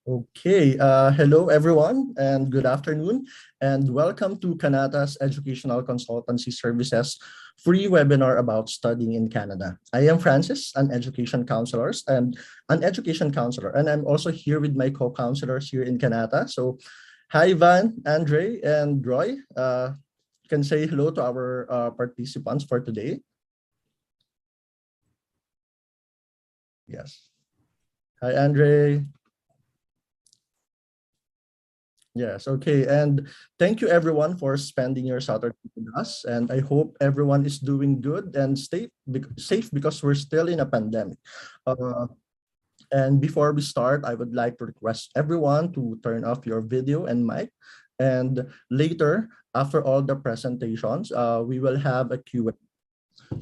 Okay, hello everyone and good afternoon and welcome to Kanata's Educational Consultancy Services free webinar about studying in Canada. I am Francis, an education counselor, and I'm also here with my co-counselors here in Kanata. So, hi Van, Andre, and Roy. You can say hello to our participants for today. Yes. Hi Andre. Yes, okay. And thank you everyone for spending your Saturday with us. And I hope everyone is doing good and safe because we're still in a pandemic. Uh, and before we start, I would like to request everyone to turn off your video and mic. And later, after all the presentations, we will have a Q&A.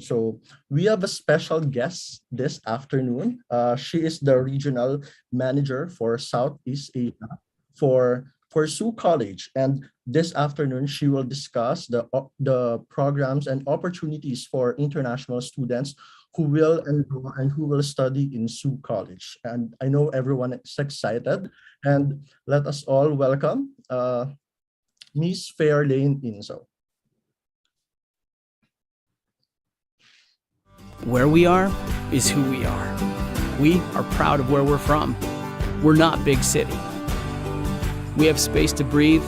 So we have a special guest this afternoon. She is the regional manager for Southeast Asia for Sault College, and this afternoon she will discuss the programs and opportunities for international students who will enroll and who will study in Sault College. And I know everyone is excited, and let us all welcome Miss Fairlane Inzo. Where we are is who we are. We are proud of where we're from. We're not big city. We have space to breathe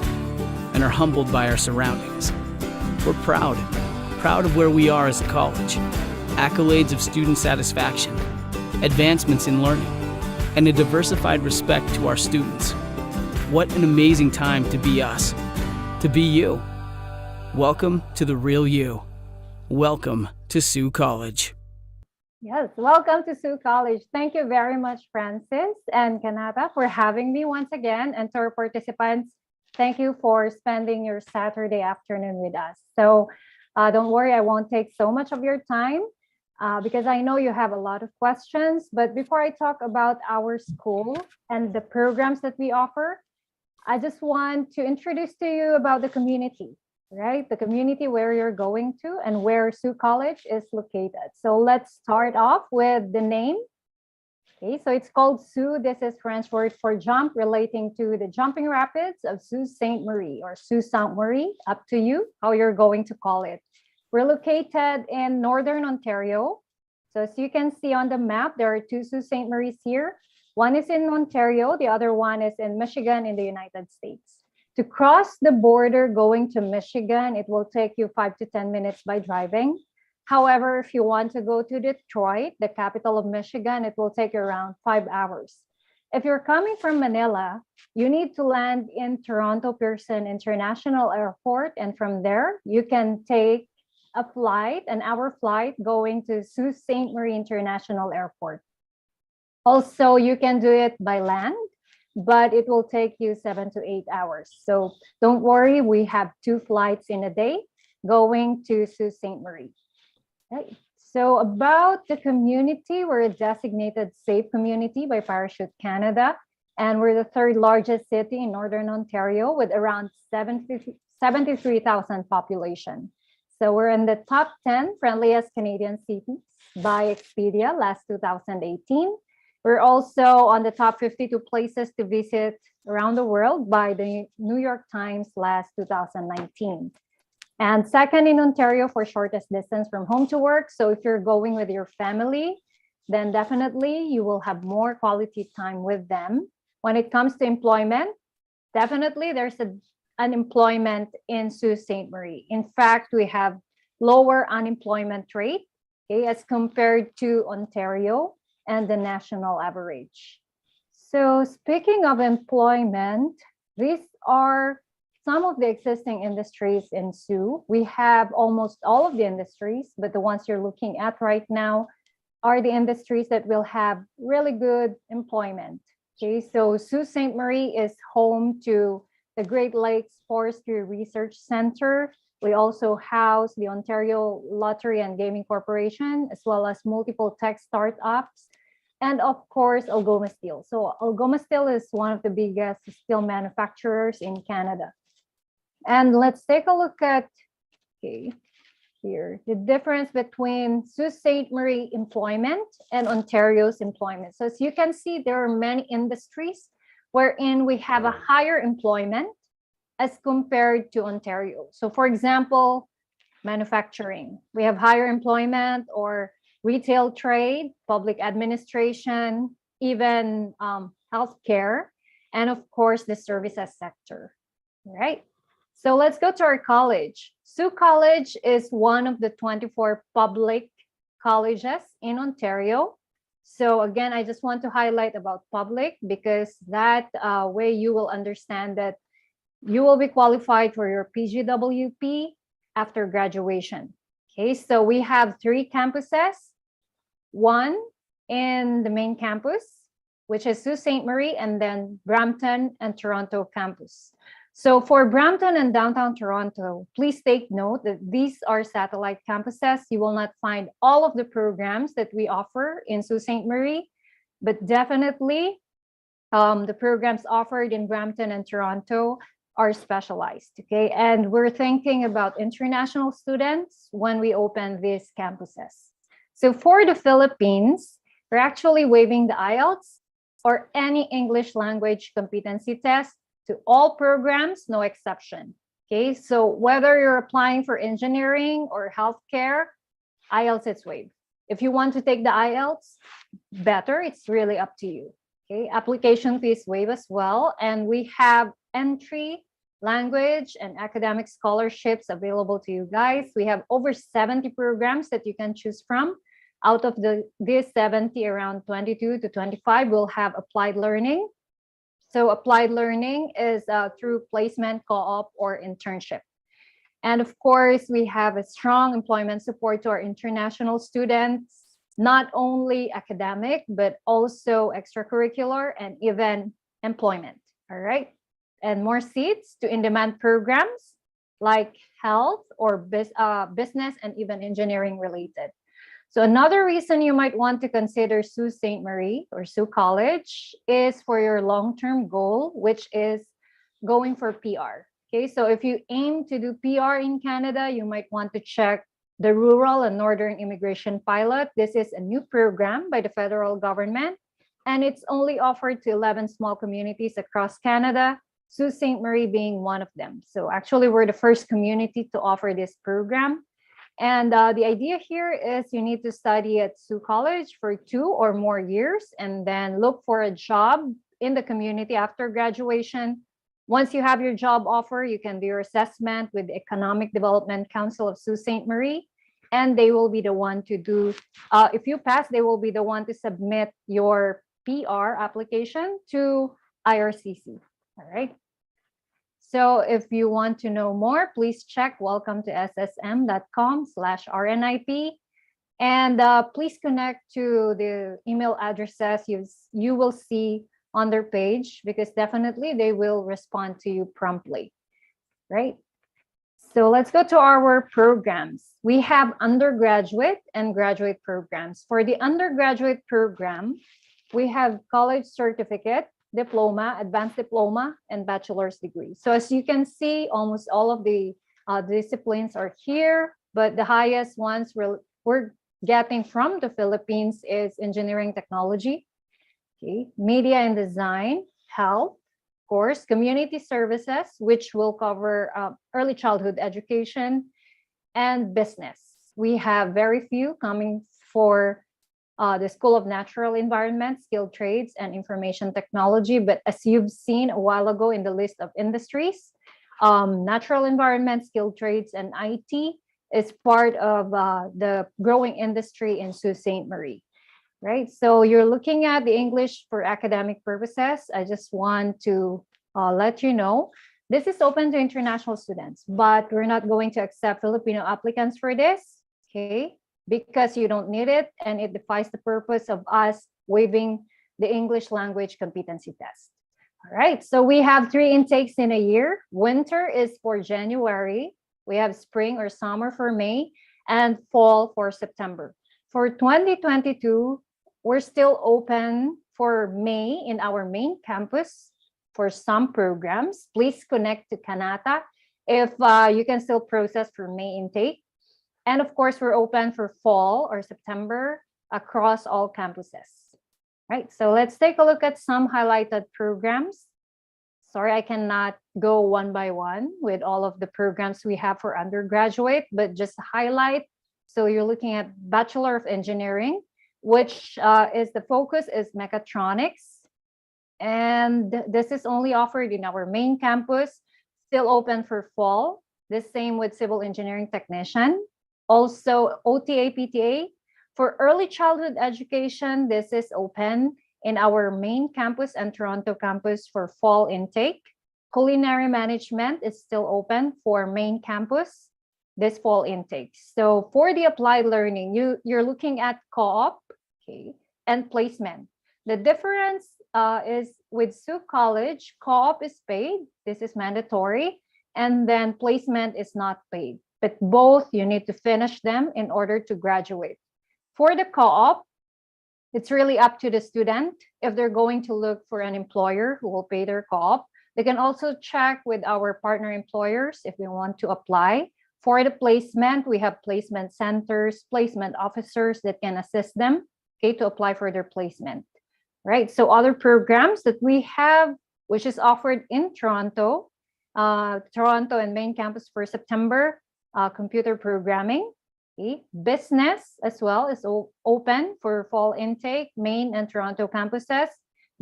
and are humbled by our surroundings. We're proud of where we are as a college. Accolades of student satisfaction, advancements in learning, and a diversified respect to our students. What an amazing time to be us, to be you. Welcome to the real you. Welcome to Sault College. Yes, welcome to Sault College. Thank you very much, Francis and Kanata, for having me once again. And to our participants, thank you for spending your Saturday afternoon with us. So don't worry, I won't take so much of your time because I know you have a lot of questions. But before I talk about our school and the programs that we offer, I just want to introduce to you about the community. Right? The community where you're going to and where Sault College is located. So let's start off with the name. Okay, so it's called Sault. This is French word for jump, relating to the jumping rapids of Sault Ste. Marie or Sault Ste. Marie, up to you how you're going to call it. We're located in Northern Ontario. So as you can see on the map, there are two Sault Ste. Maries here. One is in Ontario, the other one is in Michigan in the United States. To cross the border going to Michigan, it will take you 5 to 10 minutes by driving. However, if you want to go to Detroit, the capital of Michigan, it will take you around 5 hours. If you're coming from Manila, you need to land in Toronto Pearson International Airport. And from there, you can take a flight, an hour flight going to Sault Ste. Marie International Airport. Also, you can do it by land, but it will take you 7 to 8 hours. So don't worry, we have 2 flights in a day going to Sault Ste. Marie. Okay. So about the community, we're a designated safe community by Parachute Canada, and we're the 3rd largest city in Northern Ontario with around 73,000 population. So we're in the top 10 friendliest Canadian cities by Expedia last 2018. We're also on the top 52 places to visit around the world by the New York Times last 2019. And second in Ontario for shortest distance from home to work. So if you're going with your family, then definitely you will have more quality time with them. When it comes to employment, definitely there's an unemployment in Sault Ste. Marie. In fact, we have lower unemployment rate, okay, as compared to Ontario and the national average. So speaking of employment, these are some of the existing industries in Sault. We have almost all of the industries, but the ones you're looking at right now are the industries that will have really good employment. Okay, so Sault Ste. Marie is home to the Great Lakes Forestry Research Center. We also house the Ontario Lottery and Gaming Corporation, as well as multiple tech startups. And of course, Algoma Steel. So Algoma Steel is one of the biggest steel manufacturers in Canada. And let's take a look at here the difference between Sault Ste. Marie employment and Ontario's employment. So as you can see, there are many industries wherein we have a higher employment as compared to Ontario. So for example, manufacturing, we have higher employment, or retail trade, public administration, even healthcare, and of course the services sector, right? So let's go to our college. Sault College is one of the 24 public colleges in Ontario. So again, I just want to highlight about public, because that way you will understand that you will be qualified for your PGWP after graduation. Okay, so we have 3 campuses. One in the main campus, which is Sault Ste. Marie, and then Brampton and Toronto campus. So for Brampton and downtown Toronto, please take note that these are satellite campuses. You will not find all of the programs that we offer in Sault Ste. Marie, but definitely the programs offered in Brampton and Toronto are specialized, okay? And we're thinking about international students when we open these campuses. So for the Philippines, we're actually waiving the IELTS or any English language competency test to all programs, no exception. Okay, so whether you're applying for engineering or healthcare, IELTS is waived. If you want to take the IELTS, better, it's really up to you. Okay, application fees waived as well. And we have entry, language, and academic scholarships available to you guys. We have over 70 programs that you can choose from. Out of these 70, around 22 to 25 will have applied learning. So applied learning is through placement, co-op, or internship. And of course, we have a strong employment support to our international students, not only academic, but also extracurricular and even employment, all right? And more seats to in-demand programs like health or business and even engineering related. So another reason you might want to consider Sault Ste. Marie or Sault College is for your long-term goal, which is going for PR. Okay, so if you aim to do PR in Canada, you might want to check the Rural and Northern Immigration Pilot. This is a new program by the federal government, and it's only offered to 11 small communities across Canada, Sault Ste. Marie being one of them. So actually, we're the first community to offer this program. And the idea here is you need to study at Sault College for 2 or more years and then look for a job in the community after graduation. Once you have your job offer, you can do your assessment with the Economic Development Council of Sault Ste. Marie, and they will be the one to do, if you pass, they will be the one to submit your PR application to IRCC, all right? So if you want to know more, please check welcome to ssm.com/RNIP. And please connect to the email addresses you will see on their page, because definitely they will respond to you promptly, right? So let's go to our programs. We have undergraduate and graduate programs. For the undergraduate program, we have college certificate, diploma, advanced diploma, and bachelor's degree. So as you can see, almost all of the disciplines are here, but the highest ones we're getting from the Philippines is engineering technology, okay, media and design, health, of course, community services, which will cover early childhood education, and business. We have very few coming for the School of Natural Environment, Skilled Trades, and Information Technology. But as you've seen a while ago in the list of industries, natural environment, skilled trades, and IT is part of the growing industry in Sault Ste. Marie, right? So you're looking at the English for academic purposes. I just want to let you know, this is open to international students, but we're not going to accept Filipino applicants for this, okay? Because you don't need it, and it defies the purpose of us waiving the English language competency test. All right, so we have 3 intakes in a year. Winter is for January. We have spring or summer for May, and fall for September. For 2022, we're still open for May in our main campus for some programs. Please connect to Kanata if you can still process for May intake. And of course, we're open for fall or September across all campuses. Right, so let's take a look at some highlighted programs. Sorry, I cannot go one by one with all of the programs we have for undergraduate, but just highlight. So you're looking at Bachelor of Engineering, which is the focus is mechatronics. And this is only offered in our main campus, still open for fall. The same with Civil Engineering Technician. Also OTA, PTA. For early childhood education, this is open in our main campus and Toronto campus for fall intake. Culinary management is still open for main campus this fall intake. So for the applied learning, you're looking at co-op, okay, and placement. The difference is with Sault College, co-op is paid. This is mandatory. And then placement is not paid. But both, you need to finish them in order to graduate. For the co-op, it's really up to the student. If they're going to look for an employer who will pay their co-op, they can also check with our partner employers if they want to apply. For the placement, we have placement centers, placement officers that can assist them, okay, to apply for their placement. Right, so other programs that we have, which is offered in Toronto, Toronto and main campus for September, computer programming. Okay. Business as well is open for fall intake, main and Toronto campuses.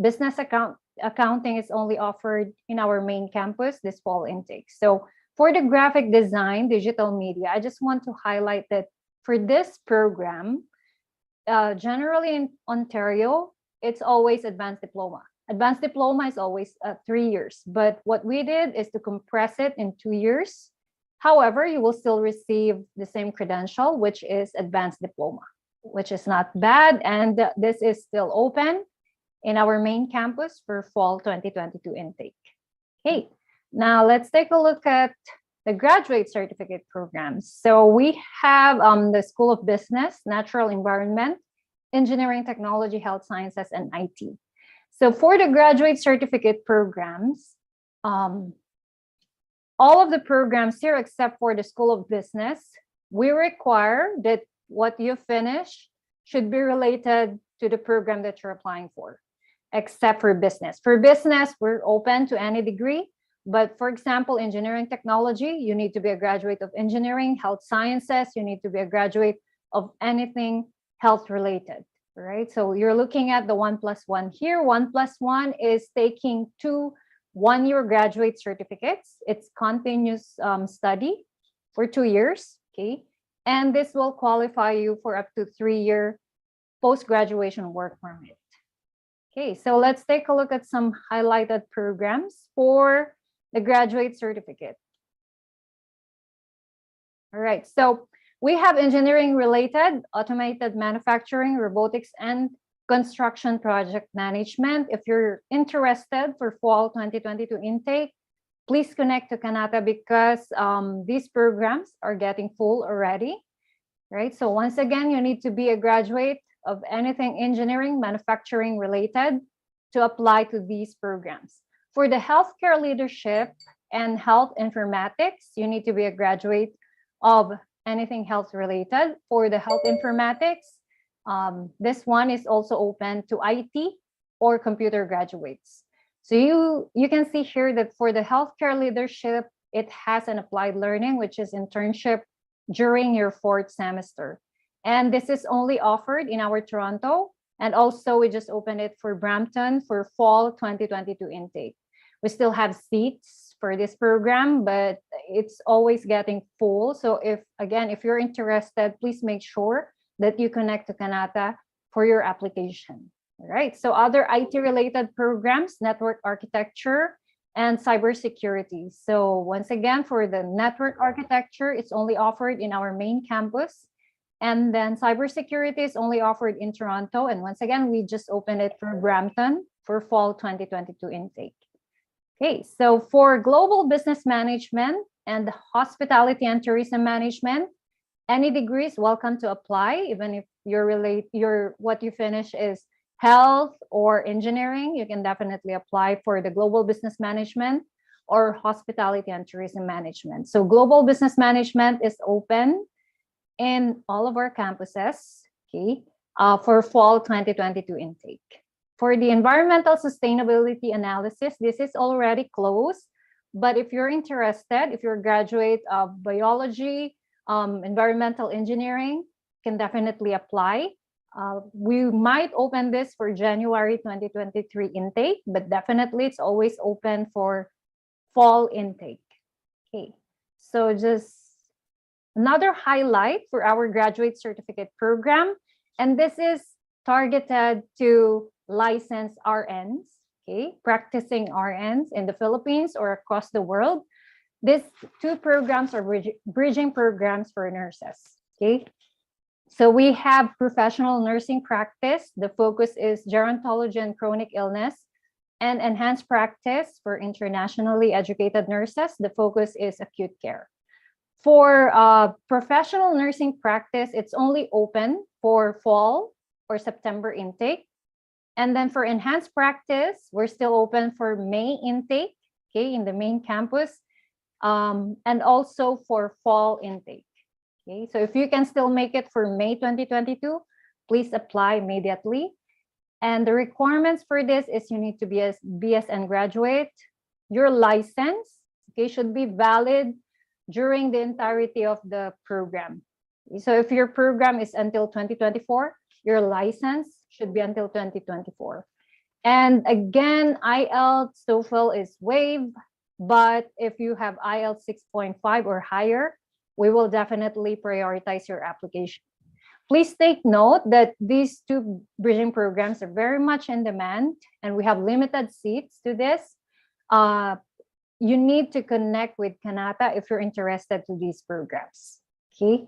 Business accounting is only offered in our main campus this fall intake. So for the graphic design, digital media, I just want to highlight that for this program, generally in Ontario, it's always advanced diploma. Advanced diploma is always 3 years, but what we did is to compress it in 2 years. However, you will still receive the same credential, which is advanced diploma, which is not bad. And this is still open in our main campus for fall 2022 intake. Okay, now let's take a look at the graduate certificate programs. So we have the School of Business, Natural Environment, Engineering, Technology, Health Sciences, and IT. So for the graduate certificate programs, all of the programs here, except for the School of Business, we require that what you finish should be related to the program that you're applying for, except for business. For business, we're open to any degree. But for example, engineering technology, you need to be a graduate of engineering. Health sciences, you need to be a graduate of anything health related, right? So you're looking at the 1+1 here. 1+1 is taking 2 one-year graduate certificates. It's continuous study for 2 years, okay? And this will qualify you for up to 3-year post-graduation work permit. Okay, so let's take a look at some highlighted programs for the graduate certificate. All right, so we have engineering related, automated manufacturing, robotics, and construction project management. If you're interested for fall 2022 intake, please connect to Kanata because these programs are getting full already, right? So once again, you need to be a graduate of anything engineering, manufacturing related to apply to these programs. For the healthcare leadership and health informatics, you need to be a graduate of anything health related. For the health informatics, this one is also open to IT or computer graduates. So you can see here that for the healthcare leadership, it has an applied learning, which is internship during your 4th semester. And this is only offered in our Toronto. And also we just opened it for Brampton for fall 2022 intake. We still have seats for this program, but it's always getting full. So if you're interested, please make sure that you connect to Kanata for your application. All right, so other IT related programs, network architecture and cybersecurity. So once again, for the network architecture, it's only offered in our main campus. And then cybersecurity is only offered in Toronto. And once again, we just opened it for Brampton for fall 2022 intake. Okay, so for global business management and hospitality and tourism management, any degrees welcome to apply. Even if what you finish is health or engineering, you can definitely apply for the global business management or hospitality and tourism management. So global business management is open in all of our campuses, okay, for fall 2022 intake. For the environmental sustainability analysis, this is already closed. But if you're interested, if you're a graduate of biology, environmental engineering, can definitely apply. We might open this for January 2023 intake, but definitely it's always open for fall intake. Okay, so just another highlight for our graduate certificate program, and this is targeted to licensed RNs, okay, practicing RNs in the Philippines or across the world. These two programs are bridging programs for nurses, okay? So we have professional nursing practice. The focus is gerontology and chronic illness, and enhanced practice for internationally educated nurses. The focus is acute care. For professional nursing practice, it's only open for fall or September intake. And then for enhanced practice, we're still open for May intake, okay, in the main campus, and also for fall intake. Okay, so if you can still make it for May 2022, please apply immediately. And the requirements for this is you need to be a BSN graduate. Your license, okay, should be valid during the entirety of the program. So if your program is until 2024, your license should be until 2024. And again, IELTS, TOEFL is waived, but if you have IELTS 6.5 or higher, we will definitely prioritize your application. Please take note that these two bridging programs are very much in demand, and we have limited seats to this. You need to connect with Kanata if you're interested to these programs, okay?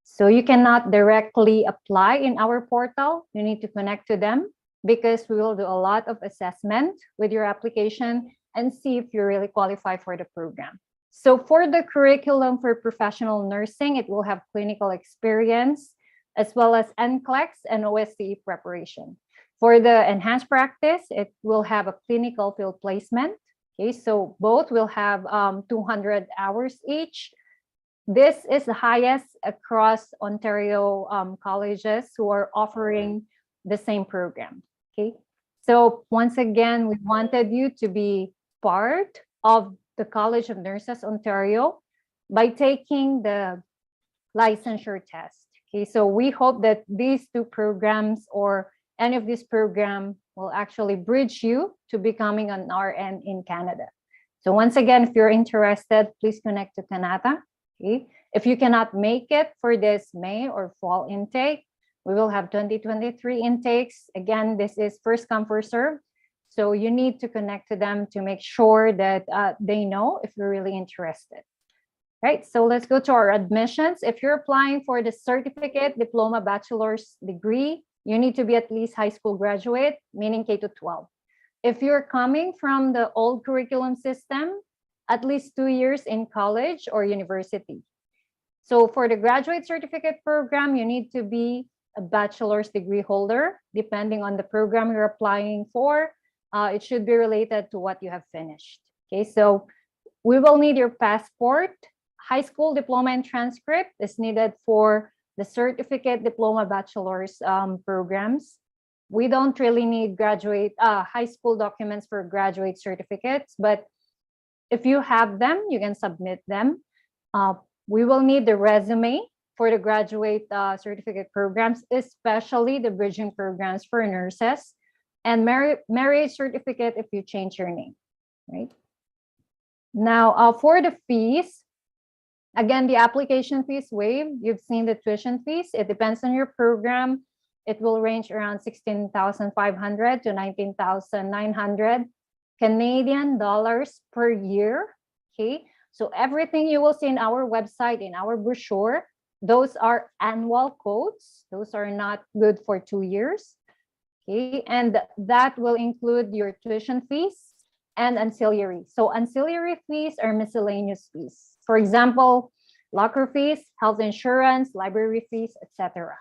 So you cannot directly apply in our portal. You need to connect to them because we will do a lot of assessment with your application and see if you really qualify for the program. So for the curriculum for professional nursing, it will have clinical experience as well as NCLEX and OSCE preparation. For the enhanced practice, it will have a clinical field placement. Okay, so both will have 200 hours each. This is the highest across Ontario colleges who are offering the same program. Okay, so once again, we wanted you to be part of the College of Nurses Ontario by taking the licensure test. Okay, so we hope that these two programs or any of this program will actually bridge you to becoming an RN in Canada. So once again, if you're interested, please connect to Kanata. Okay, if you cannot make it for this May or fall intake, we will have 2023 intakes. Again, this is first come, first serve. So you need to connect to them to make sure that they know if you're really interested. Right, so let's go to our admissions. If you're applying for the certificate, diploma, bachelor's degree, you need to be at least high school graduate, meaning K to 12. If you're coming from the old curriculum system, at least 2 years in college or university. So for the graduate certificate program, you need to be a bachelor's degree holder, depending on the program you're applying for. It should be related to what you have finished. Okay, so we will need your passport. High school diploma and transcript is needed for the certificate, diploma, bachelor's programs. We don't really need graduate high school documents for graduate certificates, but if you have them, you can submit them. We will need the resume for the graduate certificate programs, especially the bridging programs for nurses, and marriage certificate if you change your name, right? Now, for the fees, again, the application fees waived. You've seen the tuition fees. It depends on your program. It will range around 16,500 to 19,900 Canadian dollars per year. Okay, so everything you will see in our website, in our brochure, those are annual quotes. Those are not good for 2 years. Okay, and that will include your tuition fees and ancillary. So ancillary fees are miscellaneous fees. For example, locker fees, health insurance, library fees, etc.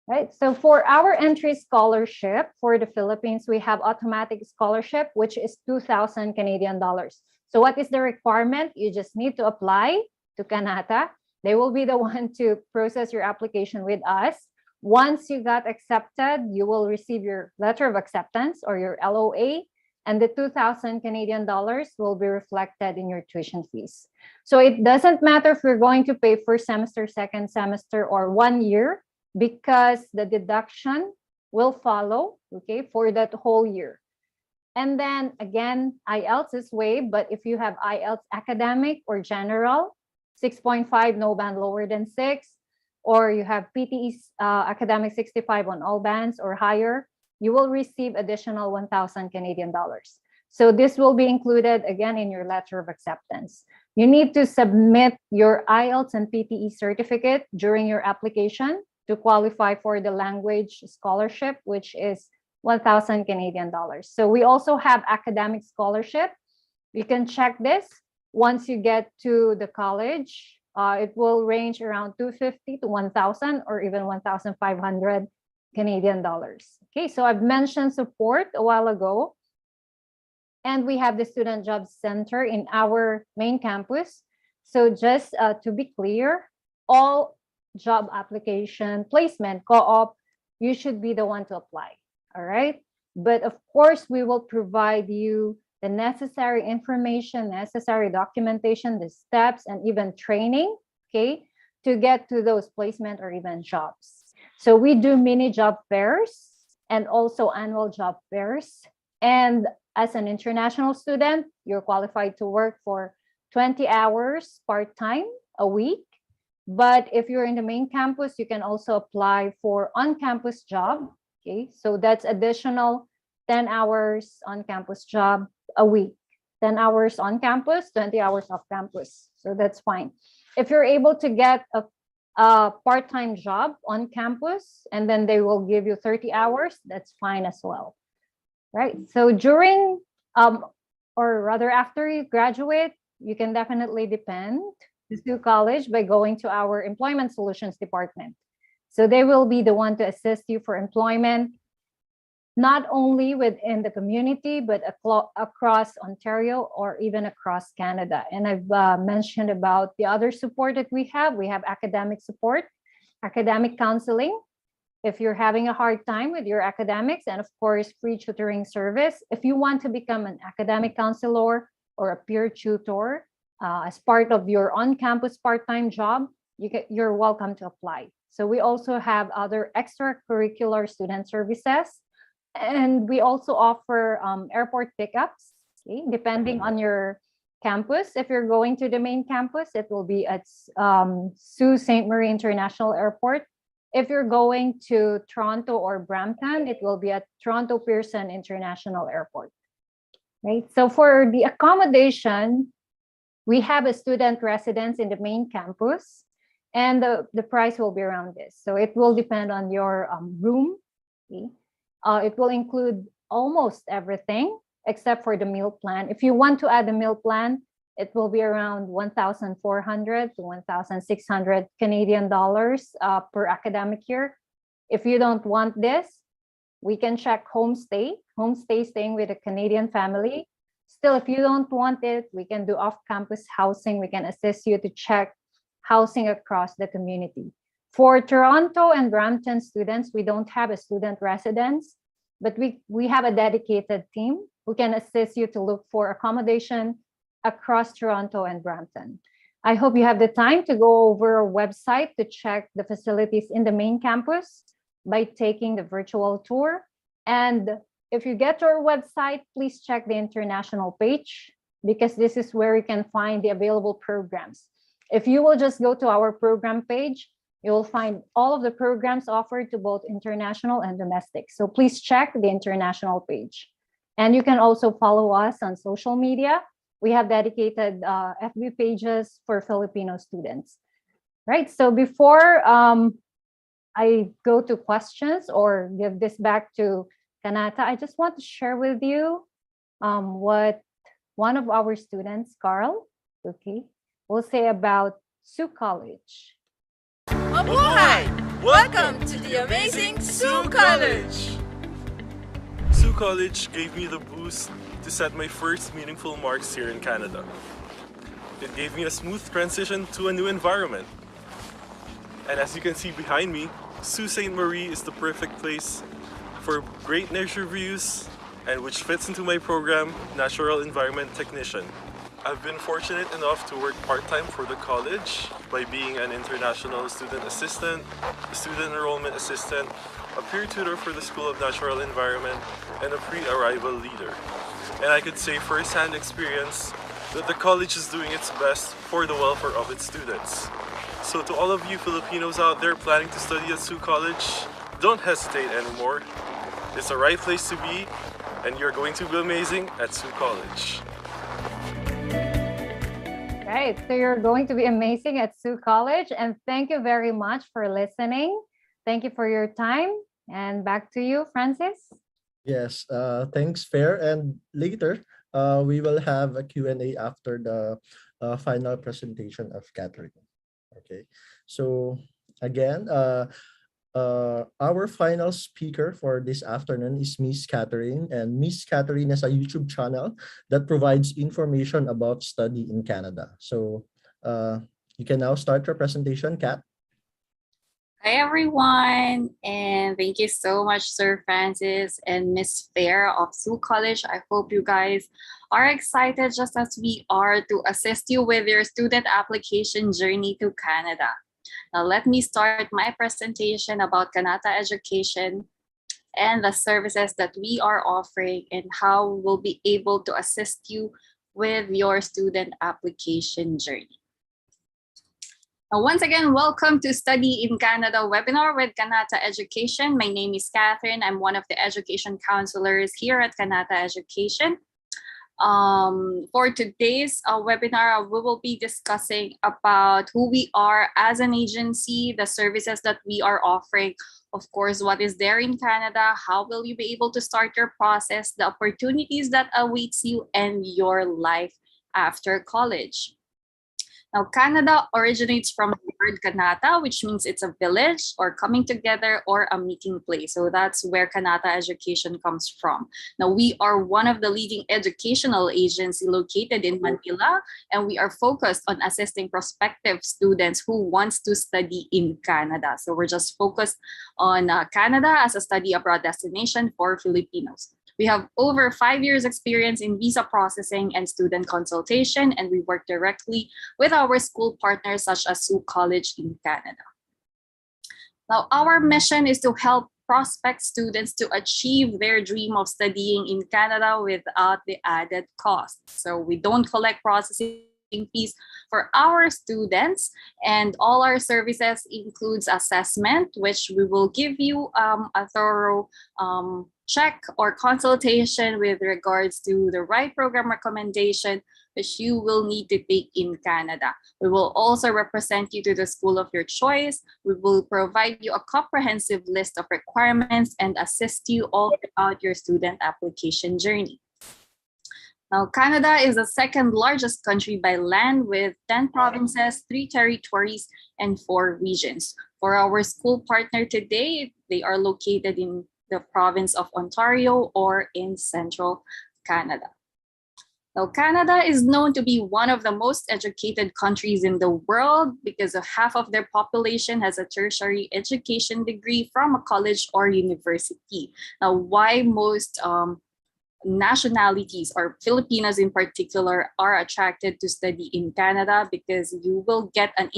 Right, so for our entry scholarship for the Philippines, we have automatic scholarship, which is 2,000 Canadian dollars. So what is the requirement? You just need to apply to Kanata. They will be the one to process your application with us. Once you got accepted, you will receive your letter of acceptance or your LOA, and the 2,000 Canadian dollars will be reflected in your tuition fees. So it doesn't matter if you're going to pay first semester, second semester, or 1 year, because the deduction will follow, okay, for that whole year. And then again, IELTS is waived, but if you have IELTS academic or general, 6.5, no band lower than 6, or you have PTE academic 65 on all bands or higher, you will receive additional 1,000 Canadian dollars. So this will be included again in your letter of acceptance. You need to submit your IELTS and PTE certificate during your application to qualify for the language scholarship, which is 1,000 Canadian dollars. So we also have academic scholarship. You can check this once you get to the college. It will range around 250 to 1,000 or even 1,500 Canadian dollars. Okay, so I've mentioned support a while ago. And we have the Student Job Center in our main campus. So just to be clear, all job application, placement, co-op, you should be the one to apply. All right. But of course, we will provide you the necessary information, necessary documentation, the steps, and even training, okay, to get to those placement or even jobs. So we do mini job fairs and also annual job fairs. And as an international student, you're qualified to work for 20 hours part-time a week. But if you're in the main campus, you can also apply for on-campus job. Okay, so that's additional 10 hours on-campus job a week. 10 hours on campus, 20 hours off campus. So that's fine. If you're able to get a part-time job on campus and then they will give you 30 hours, that's fine as well. Right? So during, or rather after you graduate, you can definitely depend to Sault College by going to our Employment Solutions Department. So they will be the one to assist you for employment, not only within the community, but across Ontario or even across Canada. And I've mentioned about the other support that we have. We have academic support, academic counseling, if you're having a hard time with your academics, and of course, free tutoring service. If you want to become an academic counselor or a peer tutor as part of your on-campus part-time job, you're welcome to apply. So we also have other extracurricular student services, and we also offer airport pickups, okay, depending on your campus. If you're going to the main campus, it will be at Sault Ste. Marie International Airport. If you're going to Toronto or Brampton, it will be at Toronto Pearson International Airport. Right. So for the accommodation, we have a student residence in the main campus, and the price will be around this. So it will depend on your room. Okay? It will include almost everything except for the meal plan. If you want to add the meal plan, it will be around 1,400 to 1,600 Canadian dollars per academic year. If you don't want this, we can check homestay staying with a Canadian family. Still, if you don't want it, we can do off-campus housing. We can assist you to check housing across the community. For Toronto and Brampton students, we don't have a student residence, but we have a dedicated team who can assist you to look for accommodation across Toronto and Brampton. I hope you have the time to go over our website to check the facilities in the main campus by taking the virtual tour. And if you get to our website, please check the international page, because this is where you can find the available programs. If you will just go to our program page, you will find all of the programs offered to both international and domestic. So please check the international page. And you can also follow us on social media. We have dedicated FB pages for Filipino students. Right, so before I go to questions or give this back to Kanata, I just want to share with you what one of our students, Carl, okay, will say about Sault College. Mabuhay! Welcome to the amazing Sault College! Sault College gave me the boost to set my first meaningful marks here in Canada. It gave me a smooth transition to a new environment. And as you can see behind me, Sault Ste. Marie is the perfect place for great nature views and which fits into my program, Natural Environment Technician. I've been fortunate enough to work part-time for the college by being an international student assistant, a student enrollment assistant, a peer tutor for the School of Natural Environment, and a pre-arrival leader. And I could say first-hand experience that the college is doing its best for the welfare of its students. So to all of you Filipinos out there planning to study at Sault College, don't hesitate anymore. It's the right place to be, and you're going to be amazing at Sault College. Right, so you're going to be amazing at Sault College, and thank you very much for listening. Thank you for your time, and back to you, Francis. Yes, thanks, Fair. And later, we will have a Q&A after the final presentation of Catherine. Okay, so again, our final speaker for this afternoon is Miss Catherine, and Miss Catherine has a YouTube channel that provides information about study in Canada. So you can now start your presentation, Kat. Hi everyone, and thank you so much, Sir Francis and Miss Fair of Sault College. I hope you guys are excited just as we are to assist you with your student application journey to Canada. Now let me start my presentation about Kanata Education and the services that we are offering and how we'll be able to assist you with your student application journey. Now, once again, welcome to Study in Canada webinar with Kanata Education. My name is Catherine. I'm one of the education counselors here at Kanata Education. For today's webinar, we will be discussing about who we are as an agency, the services that we are offering, of course, what is there in Canada, how will you be able to start your process, the opportunities that awaits you, and your life after college. Now, Canada originates from the word Kanata, which means it's a village or coming together or a meeting place. So that's where Kanata Education comes from. Now, we are one of the leading educational agencies located in Manila, and we are focused on assisting prospective students who wants to study in Canada. So we're just focused on Canada as a study abroad destination for Filipinos. We have over 5 years experience in visa processing and student consultation, and we work directly with our school partners such as Sault College in Canada. Now, our mission is to help prospect students to achieve their dream of studying in Canada without the added cost. So we don't collect processing fees for our students, and all our services includes assessment, which we will give you a thorough check or consultation with regards to the right program recommendation which you will need to take in Canada. We will also represent you to the school of your choice. We will provide you a comprehensive list of requirements and assist you all throughout your student application journey. Now, Canada is the second largest country by land with 10 provinces, 3 territories, and 4 regions. For our school partner today, they are located in the province of Ontario or in central Canada. Now, Canada is known to be one of the most educated countries in the world because of half of their population has a tertiary education degree from a college or university. Now, why most nationalities or Filipinos in particular are attracted to study in Canada? Because you will get an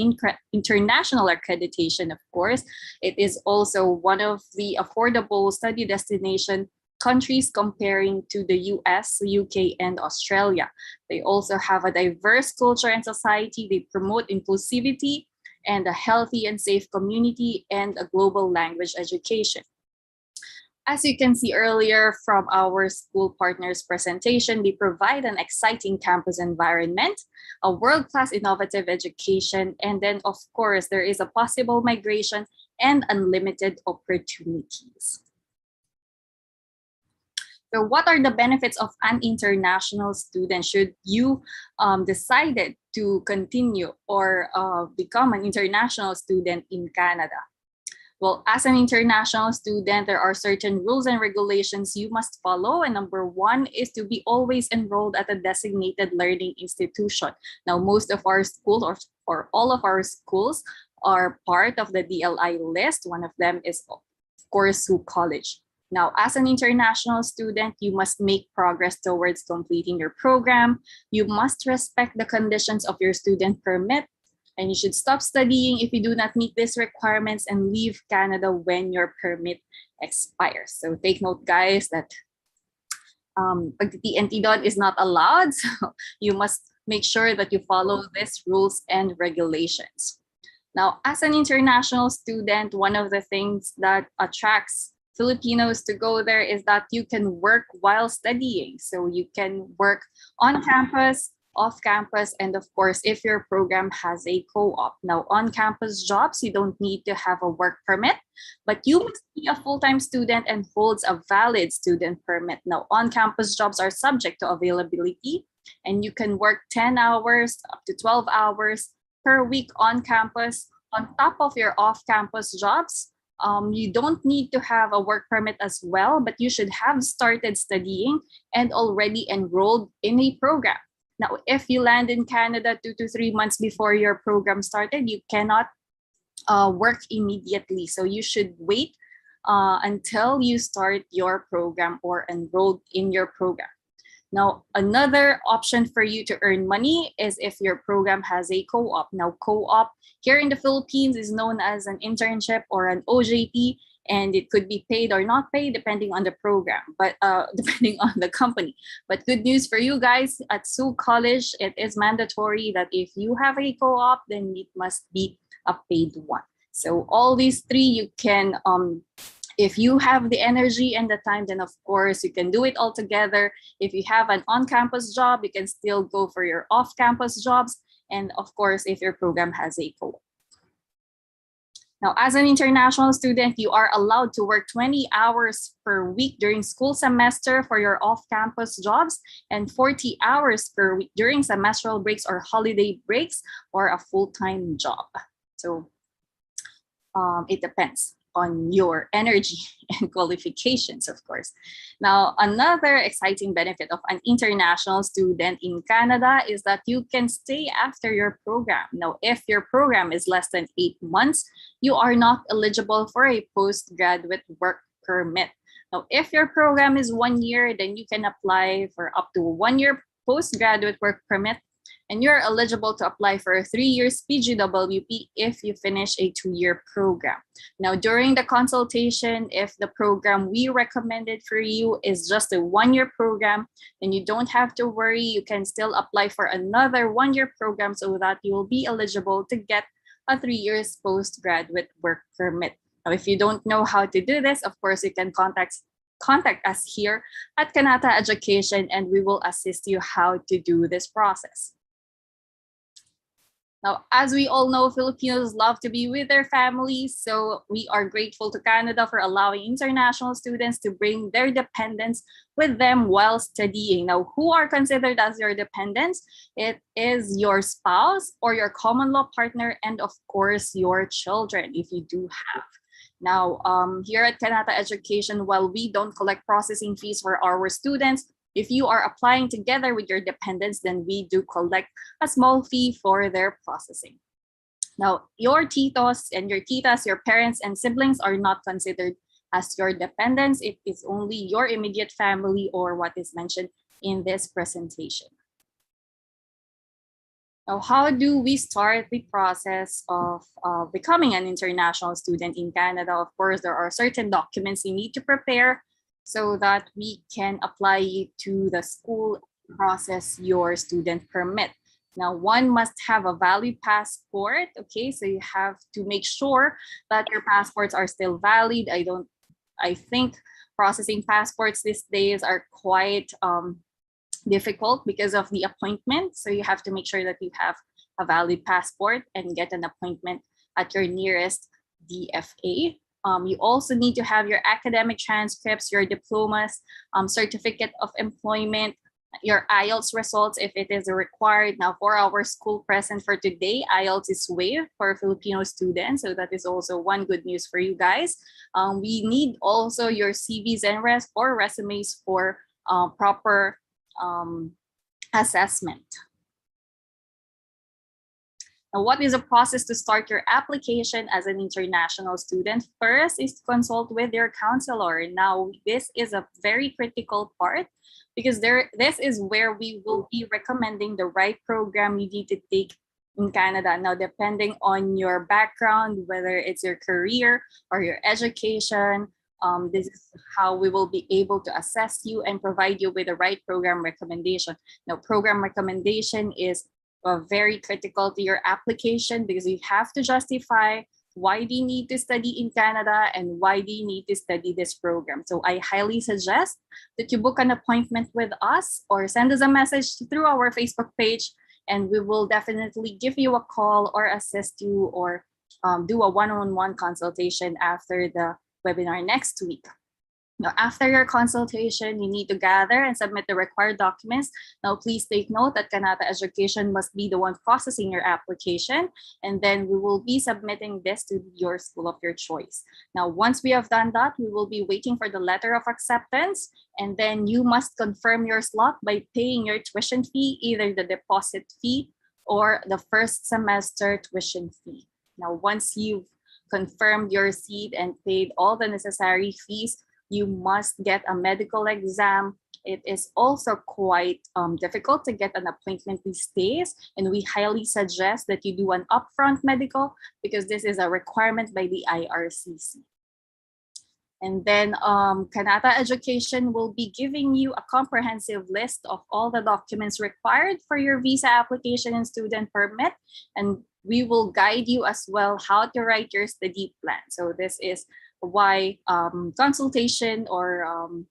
international accreditation, of course. It is also one of the affordable study destination countries comparing to the US, UK, and Australia. They also have a diverse culture and society. They promote inclusivity and a healthy and safe community and a global language education. As you can see earlier from our school partners presentation, they provide an exciting campus environment, a world-class innovative education, and then of course, there is a possible migration and unlimited opportunities. So what are the benefits of an international student should you decided to continue or become an international student in Canada? Well, as an international student, there are certain rules and regulations you must follow. And number one is to be always enrolled at a designated learning institution. Now, most of our schools or all of our schools are part of the DLI list. One of them is, of course, Sault College. Now, as an international student, you must make progress towards completing your program. You must respect the conditions of your student permit, and you should stop studying if you do not meet these requirements and leave Canada when your permit expires. So take note, guys, that pagtitian-tidon is not allowed. So you must make sure that you follow these rules and regulations. Now, as an international student, one of the things that attracts Filipinos to go there is that you can work while studying. So you can work on campus, off campus, and of course, if your program has a co-op. Now, on campus jobs, you don't need to have a work permit, but you must be a full-time student and holds a valid student permit. Now, on campus jobs are subject to availability, and you can work 10 hours up to 12 hours per week on campus. On top of your off-campus jobs, you don't need to have a work permit as well, but you should have started studying and already enrolled in a program. Now, if you land in Canada 2 to 3 months before your program started, you cannot work immediately. So you should wait until you start your program or enrolled in your program. Now, another option for you to earn money is if your program has a co-op. Now, co-op here in the Philippines is known as an internship or an OJT, and it could be paid or not paid depending on the program, but depending on the company. But good news for you guys, at Sault College, it is mandatory that if you have a co-op, then it must be a paid one. So all these three you can, if you have the energy and the time, then of course you can do it all together. If you have an on-campus job, you can still go for your off-campus jobs. And of course, if your program has a co-op. Now, as an international student, you are allowed to work 20 hours per week during school semester for your off-campus jobs and 40 hours per week during semestral breaks or holiday breaks or a full-time job. So it depends on your energy and qualifications, of course. Now, another exciting benefit of an international student in Canada is that you can stay after your program. Now, if your program is less than 8 months, you are not eligible for a postgraduate work permit. Now, if your program is 1 year, then you can apply for up to a 1-year postgraduate work permit, and you're eligible to apply for a 3 years PGWP if you finish a 2-year program. Now, during the consultation, if the program we recommended for you is just a 1-year program, then you don't have to worry. You can still apply for another 1-year program so that you will be eligible to get a 3 years postgraduate work permit. Now, if you don't know how to do this, of course, you can contact us here at Kanata Education, and we will assist you how to do this process. Now, as we all know, Filipinos love to be with their families, so we are grateful to Canada for allowing international students to bring their dependents with them while studying. Now, who are considered as your dependents? It is your spouse or your common law partner, and of course, your children, if you do have. Now, here at Kanata Education, while we don't collect processing fees for our students, if you are applying together with your dependents, then we do collect a small fee for their processing. Now, your titos and your titas, your parents and siblings are not considered as your dependents. It is only your immediate family or what is mentioned in this presentation. Now, how do we start the process of becoming an international student in Canada? Of course, there are certain documents you need to prepare so that we can apply you to the school, process your student permit. Now, one must have a valid passport. Okay, so you have to make sure that your passports are still valid. I think processing passports these days are quite difficult because of the appointment. So you have to make sure that you have a valid passport and get an appointment at your nearest DFA. You also need to have your academic transcripts, your diplomas, certificate of employment, your IELTS results if it is required. Now, for our school present for today, IELTS is waived for Filipino students. So that is also one good news for you guys. We need also your CVs and resumes for proper assessment. Now, what is the process to start your application as an international student? First is to consult with your counselor. Now, this is a very critical part because this is where we will be recommending the right program you need to take in Canada. Now, depending on your background, whether it's your career or your education, this is how we will be able to assess you and provide you with the right program recommendation. Now, program recommendation is very critical to your application because you have to justify why do you need to study in Canada and why do you need to study this program. So I highly suggest that you book an appointment with us or send us a message through our Facebook page, and we will definitely give you a call or assist you or do a one-on-one consultation after the webinar next week. Now, after your consultation, you need to gather and submit the required documents. Now, please take note that Kanata Education must be the one processing your application, and then we will be submitting this to your school of your choice. Now, once we have done that, we will be waiting for the letter of acceptance, and then you must confirm your slot by paying your tuition fee, either the deposit fee or the first semester tuition fee. Now, once you've confirmed your seat and paid all the necessary fees, you must get a medical exam. It is also quite difficult to get an appointment these days, and we highly suggest that you do an upfront medical because this is a requirement by the IRCC. And then Kanata Education will be giving you a comprehensive list of all the documents required for your visa application and student permit, and we will guide you as well how to write your study plan. So this is why consultation or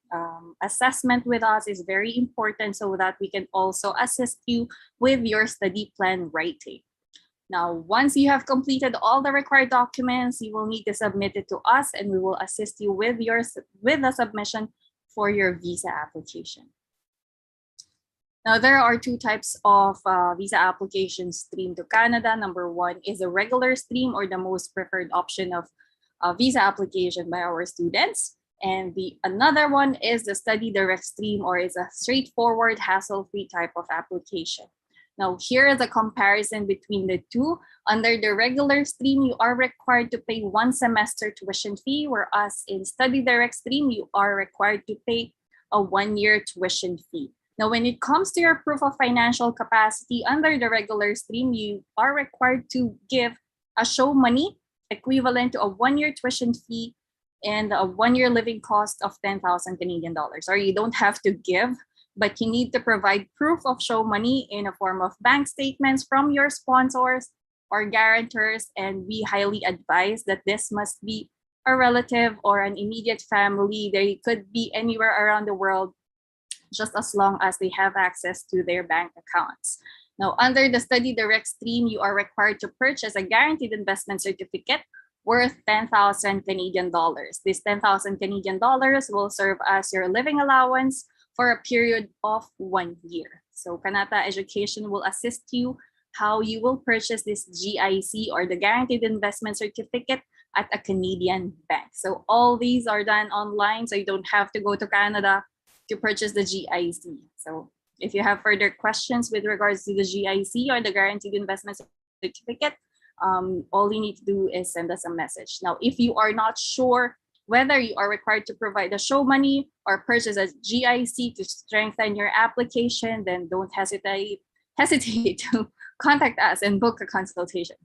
assessment with us is very important so that we can also assist you with your study plan writing. Now, once you have completed all the required documents, you will need to submit it to us and we will assist you with the submission for your visa application. Now, there are two types of visa application stream to Canada. Number one is a regular stream, or the most preferred option of visa application by our students. And another one is the study direct stream, or is a straightforward, hassle-free type of application. Now, here is a comparison between the two. Under the regular stream, you are required to pay one semester tuition fee, whereas in study direct stream, you are required to pay a 1-year tuition fee. Now, when it comes to your proof of financial capacity, under the regular stream, you are required to give a show money equivalent to a 1-year tuition fee and a 1-year living cost of 10,000 Canadian dollars. Or you don't have to give, but you need to provide proof of show money in a form of bank statements from your sponsors or guarantors. And we highly advise that this must be a relative or an immediate family. They could be anywhere around the world, just as long as they have access to their bank accounts. Now, under the study direct stream, you are required to purchase a guaranteed investment certificate worth 10,000 Canadian dollars. This 10,000 Canadian dollars will serve as your living allowance for a period of 1 year. So Kanata Education will assist you how you will purchase this GIC, or the guaranteed investment certificate, at a Canadian bank. So all these are done online, so you don't have to go to Canada to purchase the GIC. So if you have further questions with regards to the GIC or the guaranteed investment certificate, all you need to do is send us a message. Now, if you are not sure whether you are required to provide the show money or purchase a GIC to strengthen your application, then don't hesitate to contact us and book a consultation.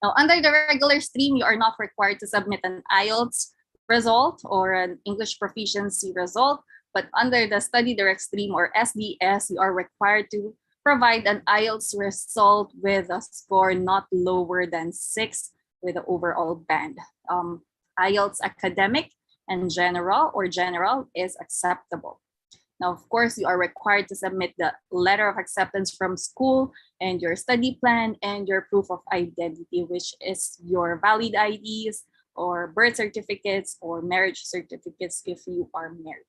Now, under the regular stream, you are not required to submit an IELTS result or an English proficiency result, but under the study direct stream, or SDS, you are required to provide an IELTS result with a score not lower than 6 with the overall band. IELTS academic and general is acceptable. Now, of course, you are required to submit the letter of acceptance from school and your study plan and your proof of identity, which is your valid IDs or birth certificates or marriage certificates if you are married.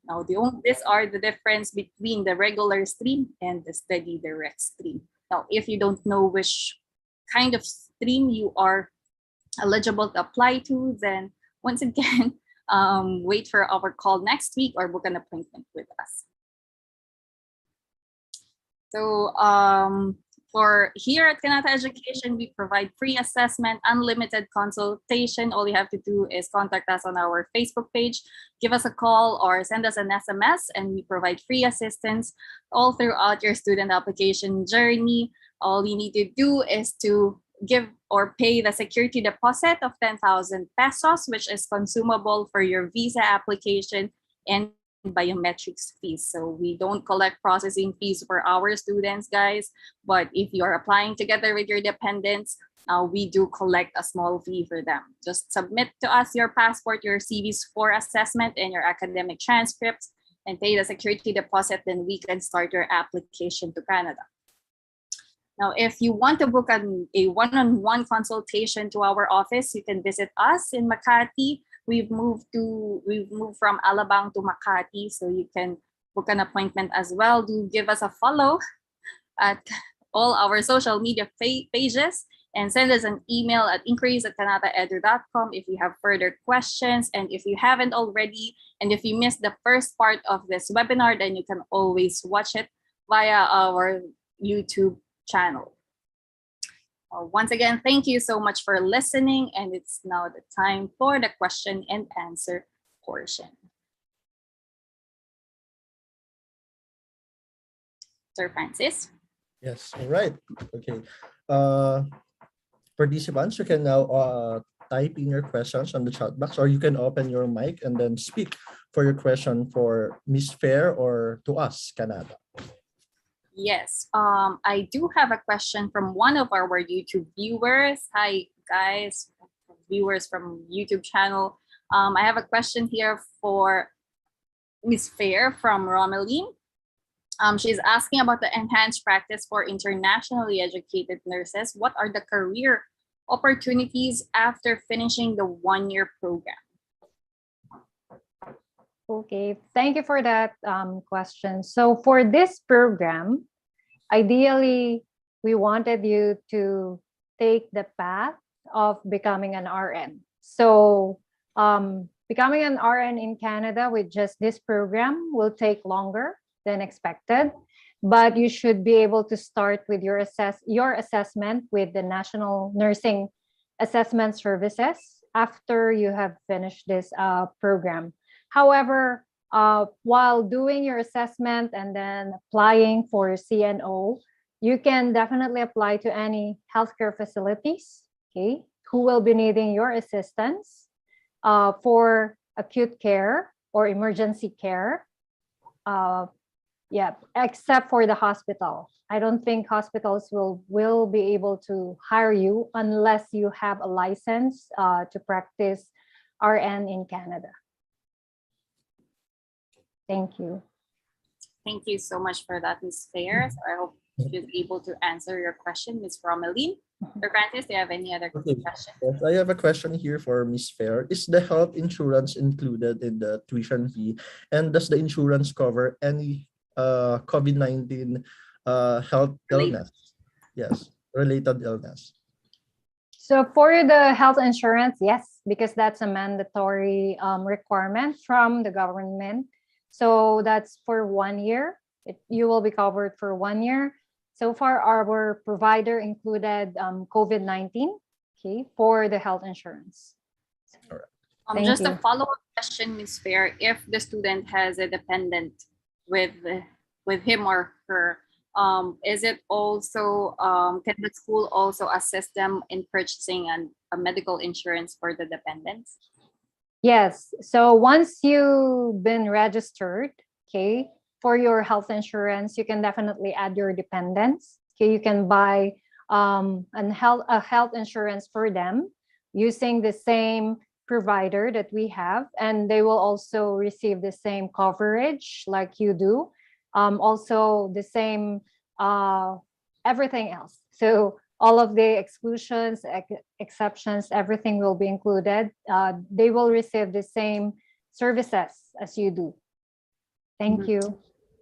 Now, these are the difference between the regular stream and the study direct stream. Now, if you don't know which kind of stream you are eligible to apply to, then once again, wait for our call next week or book an appointment with us. So For here at Kanata Education, we provide free assessment, unlimited consultation. All you have to do is contact us on our Facebook page, give us a call, or send us an SMS, and we provide free assistance all throughout your student application journey. All you need to do is to give or pay the security deposit of 10,000 pesos, which is consumable for your visa application and biometrics fees. So we don't collect processing fees for our students, guys. But if you are applying together with your dependents, we do collect a small fee for them. Just submit to us your passport, your CVs for assessment, and your academic transcripts, and pay the security deposit. Then we can start your application to Canada. Now, if you want to book a one-on-one consultation to our office, you can visit us in Makati. We've moved from Alabang to Makati, so you can book an appointment as well. Do give us a follow at all our social media pages, and send us an email at inquiries@kanataedu.com if you have further questions. And if you haven't already, and if you missed the first part of this webinar, then you can always watch it via our YouTube channel. Once again, thank you so much for listening, and it's now the time for the question and answer portion. Sir Francis? Yes, all right. Okay. Participants, you can now type in your questions on the chat box, or you can open your mic and then speak for your question for Miss Fair or to us, Kanata. Yes, I do have a question from one of our YouTube viewers. Hi, guys, viewers from YouTube channel. I have a question here for Miss Fair from Romeline. She's asking about the enhanced practice for internationally educated nurses. What are the career opportunities after finishing the one-year program? Okay, thank you for that question. So for this program, ideally, we wanted you to take the path of becoming an RN. So becoming an RN in Canada with just this program will take longer than expected, but you should be able to start with your assessment with the National Nursing Assessment Services after you have finished this program. However, while doing your assessment and then applying for CNO, you can definitely apply to any healthcare facilities, okay, who will be needing your assistance for acute care or emergency care. Yeah, except for the hospital. I don't think hospitals will be able to hire you unless you have a license to practice RN in Canada. Thank you. Thank you so much for that, Ms. Fair. So I hope she was able to answer your question, Ms. Romeline. Sir Francis, do you have any other questions? Yes, I have a question here for Ms. Fair. Is the health insurance included in the tuition fee? And does the insurance cover any COVID-19 health illness? Yes, related illness. So for the health insurance, yes, because that's a mandatory requirement from the government. So that's for 1 year. You will be covered for 1 year. So far, our provider included COVID-19, okay, for the health insurance. All right. Just a follow-up question, Ms. Fair. If the student has a dependent with him or her, is it also, can the school also assist them in purchasing a medical insurance for the dependents? Yes. So once you've been registered, okay, for your health insurance, you can definitely add your dependents. Okay, you can buy a health insurance for them using the same provider that we have, and they will also receive the same coverage like you do. Also the same everything else. So all of the exclusions, exceptions, everything will be included. They will receive the same services as you do. Thank you.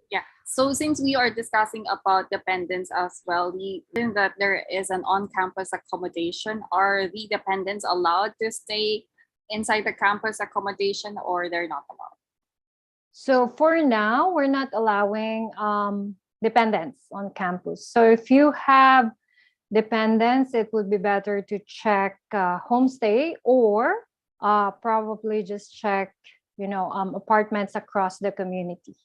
Yeah. So since we are discussing about dependents as well, given that there is an on-campus accommodation, are the dependents allowed to stay inside the campus accommodation, or they're not allowed? So for now, we're not allowing dependents on campus. So if you have dependents, it would be better to check homestay, or probably just check, apartments across the community.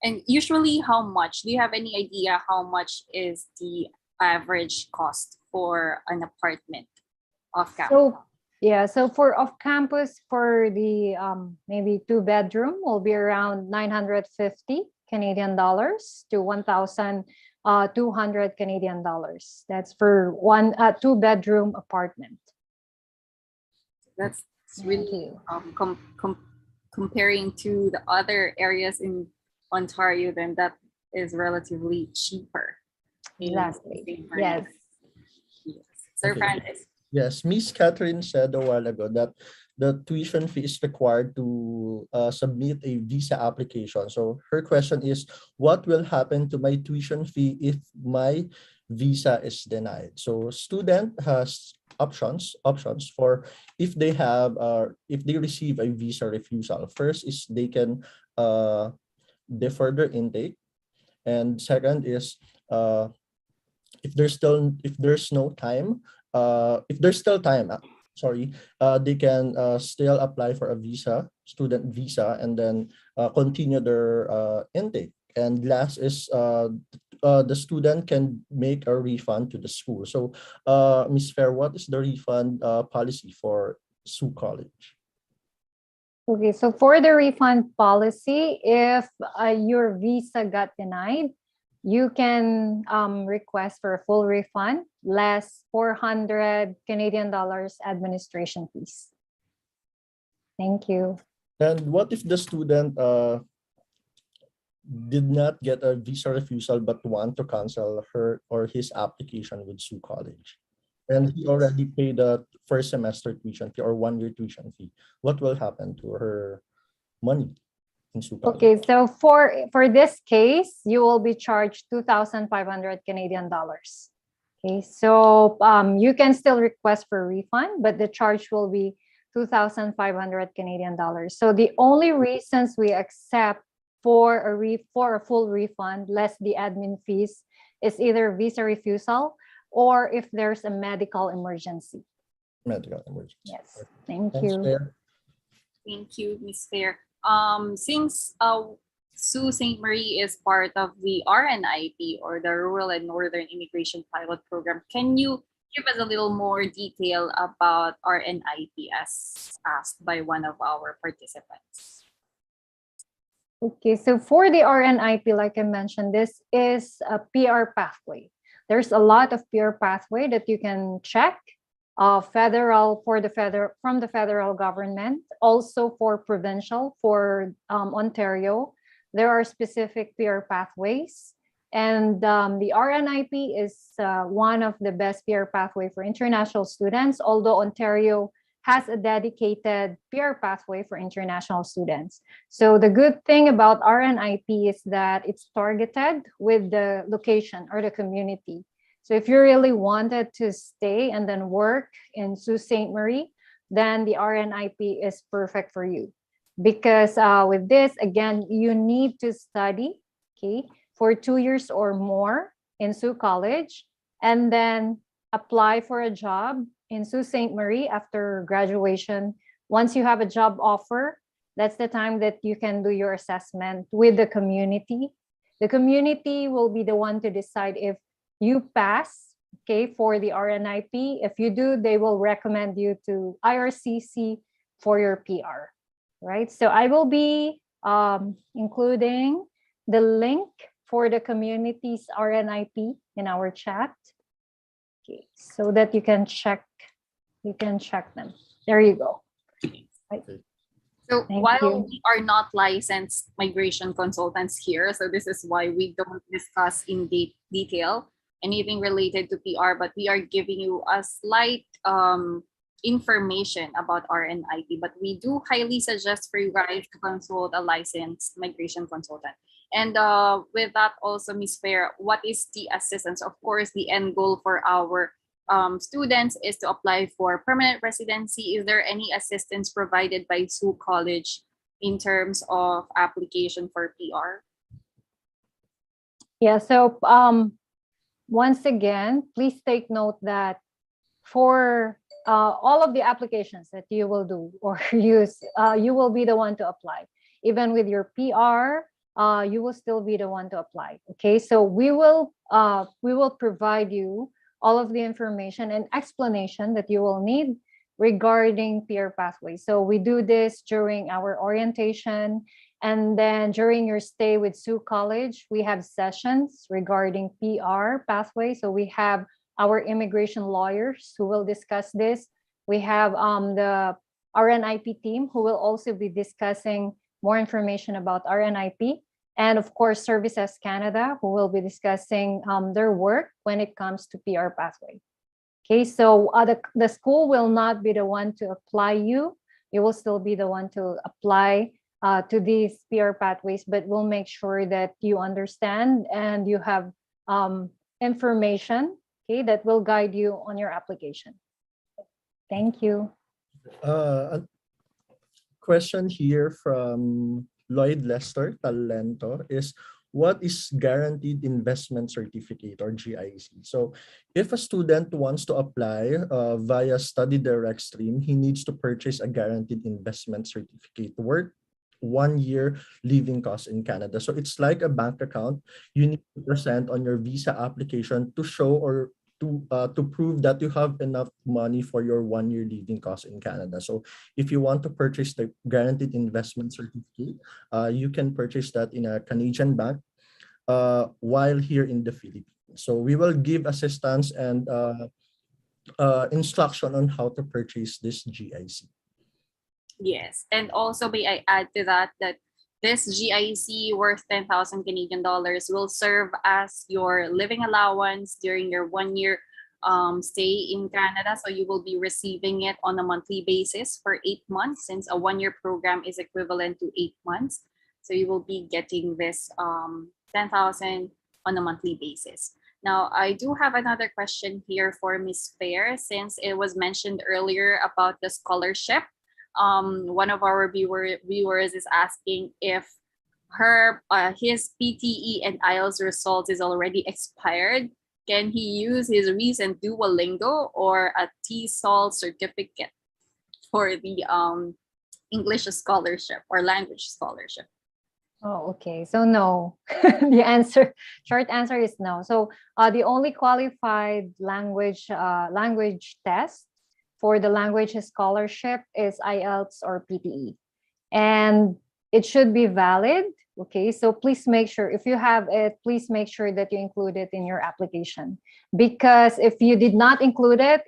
And usually, how much? Do you have any idea how much is the average cost for an apartment off campus? So yeah, so for off campus, for the maybe 2-bedroom will be around 950 Canadian dollars to 1,200 Canadian dollars. That's for one 2-bedroom apartment. That's Thank really you. comparing to the other areas in Ontario, then that is relatively cheaper. Exactly. Yes. Yes. Sir Okay. Francis. Yes, Miss Catherine said a while ago that the tuition fee is required to submit a visa application. So her question is, what will happen to my tuition fee if my visa is denied? So student has options for if they receive a visa refusal. First is they can defer their intake, and second is if there's no time, if there's still time, they can still apply for a student visa, and then continue their intake. And last is the student can make a refund to the school. So Ms. Fair, what is the refund policy for Sault College? Okay, so for the refund policy, if your visa got denied, you can request for a full refund, less 400 Canadian dollars administration fees. Thank you. And what if the student did not get a visa refusal but want to cancel her or his application with Sault College, and he already paid the first semester tuition fee or 1-year tuition fee? What will happen to her money in Sault College? Okay, so for this case, you will be charged 2,500 Canadian dollars. Okay, so you can still request for a refund, but the charge will be 2,500 Canadian dollars. So the only reasons we accept for a full refund, less the admin fees, is either visa refusal or if there's a medical emergency. Medical emergency. Yes, thank Thanks, you. Fair. Thank you, Ms. Fair. Since Sault Ste. Marie is part of the RNIP, or the Rural and Northern Immigration Pilot Program, can you give us a little more detail about RNIP as asked by one of our participants? Okay, so for the RNIP, like I mentioned, this is a PR pathway. There's a lot of PR pathway that you can check. From the federal government, also for provincial, for Ontario, there are specific PR pathways, and the RNIP is one of the best PR pathway for international students, although Ontario has a dedicated PR pathway for international students. So the good thing about RNIP is that it's targeted with the location or the community. So if you really wanted to stay and then work in Sault Ste. Marie, then the RNIP is perfect for you. Because with this, again, you need to study, okay, for 2 years or more in Sault College, and then apply for a job in Sault Ste. Marie after graduation. Once you have a job offer, that's the time that you can do your assessment with the community. The community will be the one to decide if you pass, okay, for the RNIP. If you do, they will recommend you to IRCC for your PR, right? So I will be including the link for the community's RNIP in our chat, okay, so that you can check them. There you go. Right. So Thank while you. we are not licensed migration consultants here, so this is why we don't discuss in detail anything related to PR, but we are giving you a slight information about RNIP. But we do highly suggest for you guys to consult a licensed migration consultant. And with that also, Ms. Fair, what is the assistance? Of course, the end goal for our students is to apply for permanent residency. Is there any assistance provided by Sault College in terms of application for PR? Yeah, so once again, please take note that for all of the applications that you will do or use, you will be the one to apply. Even with your PR, you will still be the one to apply. Okay, so we will provide you all of the information and explanation that you will need regarding PR pathway. So we do this during our orientation, and then during your stay with Sault College, we have sessions regarding PR pathway. So we have our immigration lawyers who will discuss this. We have the RNIP team who will also be discussing more information about RNIP. And of course, Services Canada, who will be discussing their work when it comes to PR pathway. Okay, so the school will not be the one to apply you. You will still be the one to apply to these PR pathways, but we'll make sure that you understand and you have information, okay, that will guide you on your application. Thank you. A question here from Lloyd Lester Talento is, what is guaranteed investment certificate or GIC? So if a student wants to apply via study direct stream, he needs to purchase a guaranteed investment certificate worth 1 year living cost in Canada. So it's like a bank account you need to present on your visa application to show or to prove that you have enough money for your 1 year living cost in Canada. So if you want to purchase the guaranteed investment certificate, you can purchase that in a Canadian bank while here in the Philippines. So we will give assistance and instruction on how to purchase this GIC. Yes, and also may I add to that that this GIC worth 10,000 Canadian dollars will serve as your living allowance during your 1 year stay in Canada. So you will be receiving it on a monthly basis for 8 months, since a 1 year program is equivalent to 8 months. So you will be getting this 10,000 on a monthly basis. Now, I do have another question here for Ms. Fair, since it was mentioned earlier about the scholarship. One of our viewers is asking if his PTE and IELTS results is already expired. Can he use his recent Duolingo or a TESOL certificate for the English scholarship or language scholarship? Oh, okay. So no. Short answer is no. So the only qualified language test for the language scholarship is IELTS or PTE, and it should be valid. Okay, so please make sure, if you have it, please make sure that you include it in your application, because if you did not include it,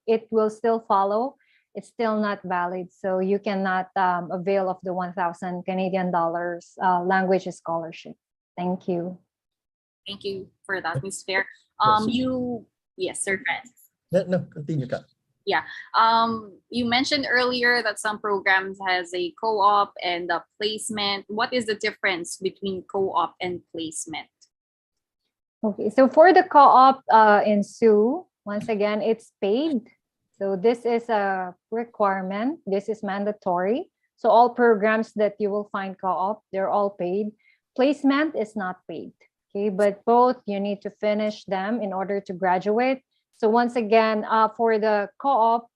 it will still follow. It's still not valid, so you cannot avail of the 1,000 Canadian dollars language scholarship. Thank you. Thank you for that, Ms. Fair. Yes, Sir Francis. No, continue, Kat. Yeah. You mentioned earlier that some programs has a co-op and a placement. What is the difference between co-op and placement? Okay, so for the co-op in SU, once again, it's paid. So this is a requirement. This is mandatory. So all programs that you will find co-op, they're all paid. Placement is not paid. Okay, but both you need to finish them in order to graduate. So once again, for the co-op,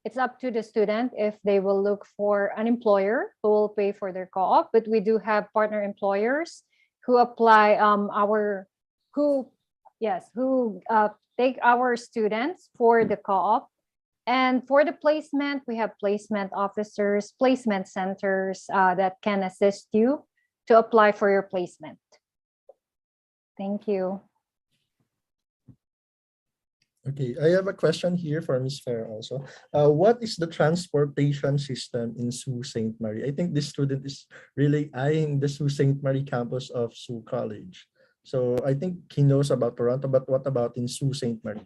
it's up to the student if they will look for an employer who will pay for their co-op. But we do have partner employers who apply who take our students for the co-op. And for the placement, we have placement officers, placement centers that can assist you to apply for your placement. Thank you. Okay, I have a question here for Ms. Fair also. What is the transportation system in Sault Ste. Marie? I think this student is really eyeing the Sault Ste. Marie campus of Sault College. So I think he knows about Toronto, but what about in Sault Ste. Marie?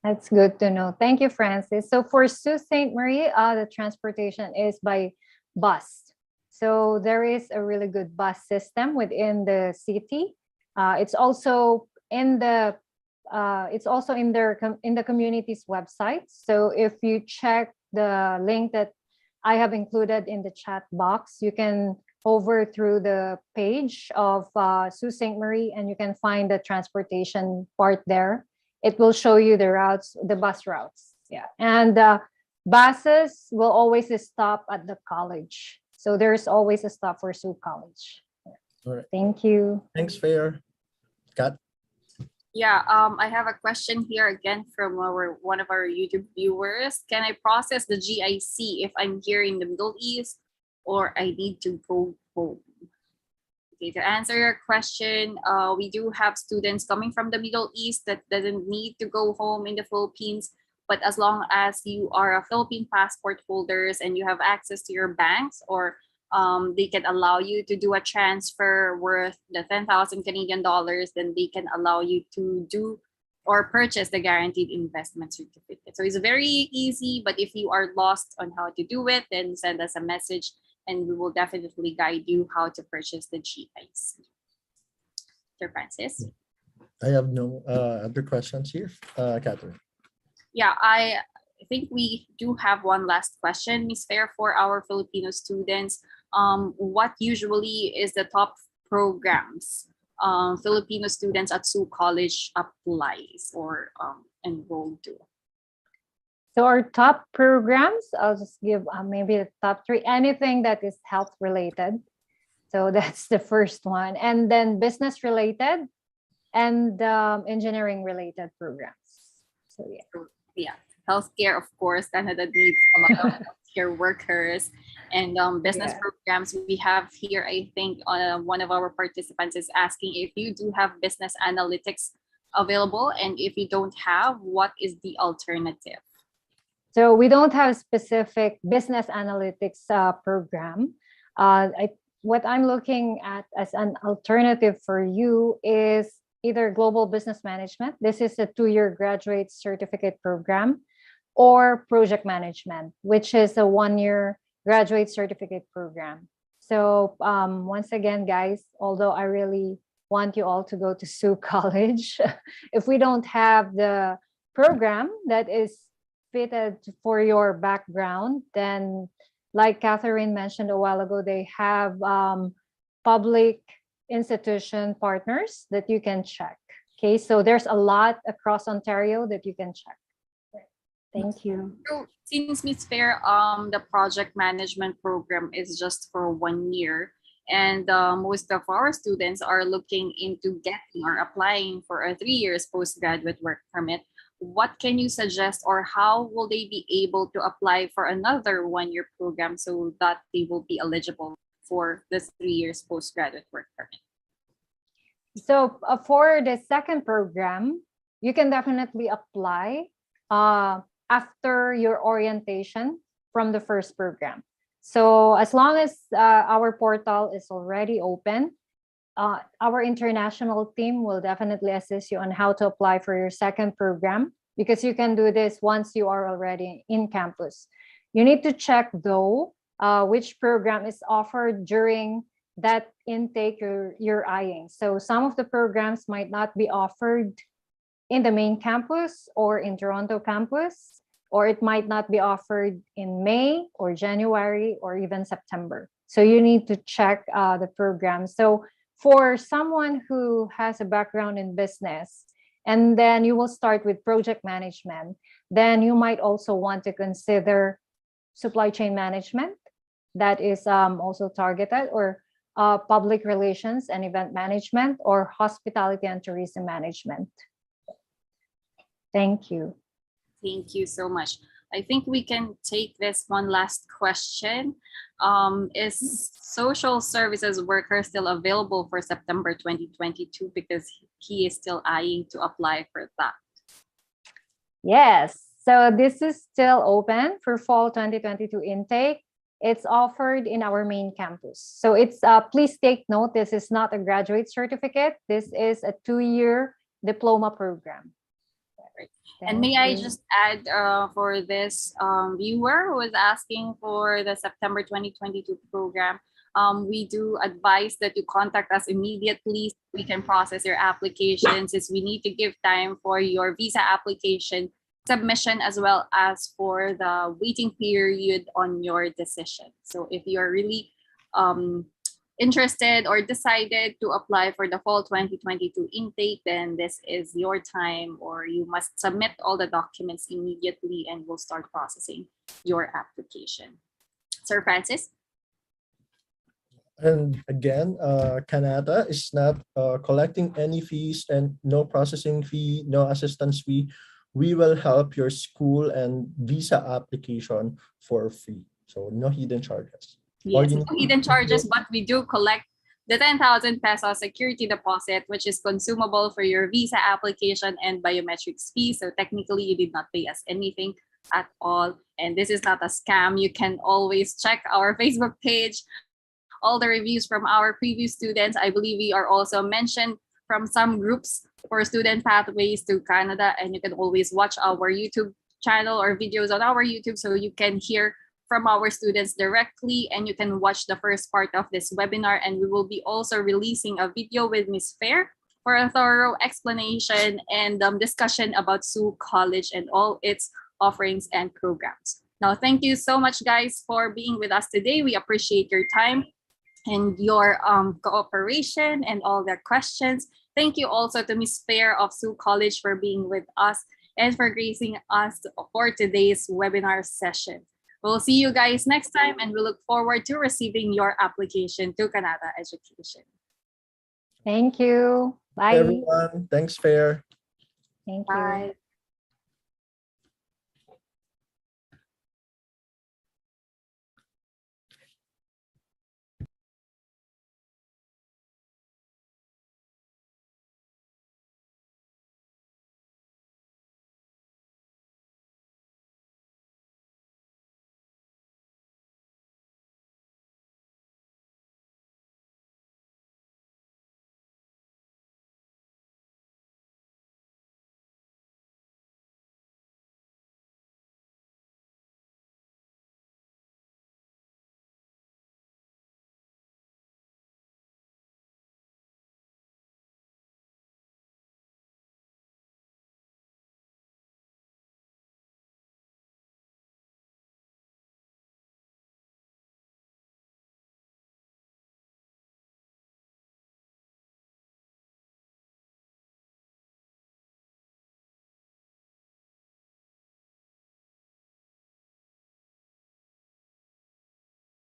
That's good to know. Thank you, Francis. So for Sault Ste. Marie, the transportation is by bus. So there is a really good bus system within the city. It's also in the community's website. So if you check the link that I have included in the chat box, you can over through the page of Sault Ste. Marie, and you can find the transportation part there. It will show you the routes, the bus routes. Yeah. And buses will always stop at the college. So there's always a stop for Sault College. All right. Thank you. Thanks, Fair. Kat? Yeah, I have a question here again from one of our YouTube viewers. Can I process the GIC if I'm here in the Middle East or I need to go home? Okay, to answer your question, we do have students coming from the Middle East that doesn't need to go home in the Philippines, but as long as you are a Philippine passport holders and you have access to your banks, or they can allow you to do a transfer worth the 10,000 Canadian dollars, then they can allow you to do or purchase the guaranteed investment certificate. So it's very easy, but if you are lost on how to do it, then send us a message and we will definitely guide you how to purchase the GIC. Sir Francis? I have no other questions here. Catherine. Yeah, I think we do have one last question, Ms. Fair, for our Filipino students. What usually is the top programs Filipino students at Sault College applies or enroll to? So our top programs, I'll just give maybe the top three, anything that is health related. So that's the first one. And then business related and engineering related programs. So yeah. Yeah, healthcare, of course, Canada needs a lot of healthcare workers and business programs. We have here, I think one of our participants is asking if you do have business analytics available, and if you don't have, what is the alternative? So we don't have a specific business analytics program. What I'm looking at as an alternative for you is either global business management. This is a 2-year graduate certificate program, or project management, which is a 1-year graduate certificate program. So once again, guys, although I really want you all to go to Sault College, if we don't have the program that is fitted for your background, then like Catherine mentioned a while ago, they have public institution partners that you can check. Okay, so there's a lot across Ontario that you can check. Thank you. So since Ms. Fair, the project management program is just for 1 year, and most of our students are looking into getting or applying for a 3 years postgraduate work permit. What can you suggest, or how will they be able to apply for another 1-year program so that they will be eligible for this 3 years postgraduate work permit? So for the second program, you can definitely apply after your orientation from the first program. So as long as our portal is already open, our international team will definitely assist you on how to apply for your second program, because you can do this once you are already in campus. You need to check though which program is offered during that intake you're eyeing. So some of the programs might not be offered in the main campus or in Toronto campus, or it might not be offered in May or January or even September. So you need to check the program. So for someone who has a background in business, and then you will start with project management, then you might also want to consider supply chain management that is also targeted, or public relations and event management, or hospitality and tourism management. Thank you. Thank you so much. I think we can take this one last question. Is social services worker still available for September 2022? Because he is still eyeing to apply for that. Yes, so this is still open for fall 2022 intake. It's offered in our main campus. So it's please take note, this is not a graduate certificate. This is a 2-year diploma program. And may I just add for this viewer who is asking for the September 2022 program, we do advise that you contact us immediately so we can process your application, since we need to give time for your visa application submission as well as for the waiting period on your decision. So if you're really interested or decided to apply for the fall 2022 intake, then this is your time, or you must submit all the documents immediately and we'll start processing your application. Sir Francis? And again, Kanata is not collecting any fees and no processing fee, no assistance fee. We will help your school and visa application for free. So no hidden charges. Yes, no hidden charges, but we do collect the 10,000 peso security deposit, which is consumable for your visa application and biometrics fee. So technically, you did not pay us anything at all. And this is not a scam. You can always check our Facebook page, all the reviews from our previous students. I believe we are also mentioned from some groups for student pathways to Canada, and you can always watch our YouTube channel or videos on our YouTube so you can hear from our students directly, and you can watch the first part of this webinar. And we will be also releasing a video with Ms. Fair for a thorough explanation and discussion about Sault College and all its offerings and programs. Now, thank you so much, guys, for being with us today. We appreciate your time and your cooperation and all the questions. Thank you also to Ms. Fair of Sault College for being with us and for gracing us for today's webinar session. We'll see you guys next time, and we look forward to receiving your application to Kanata Education. Thank you. Bye. Everyone, thanks, Fair. Thank you. Bye.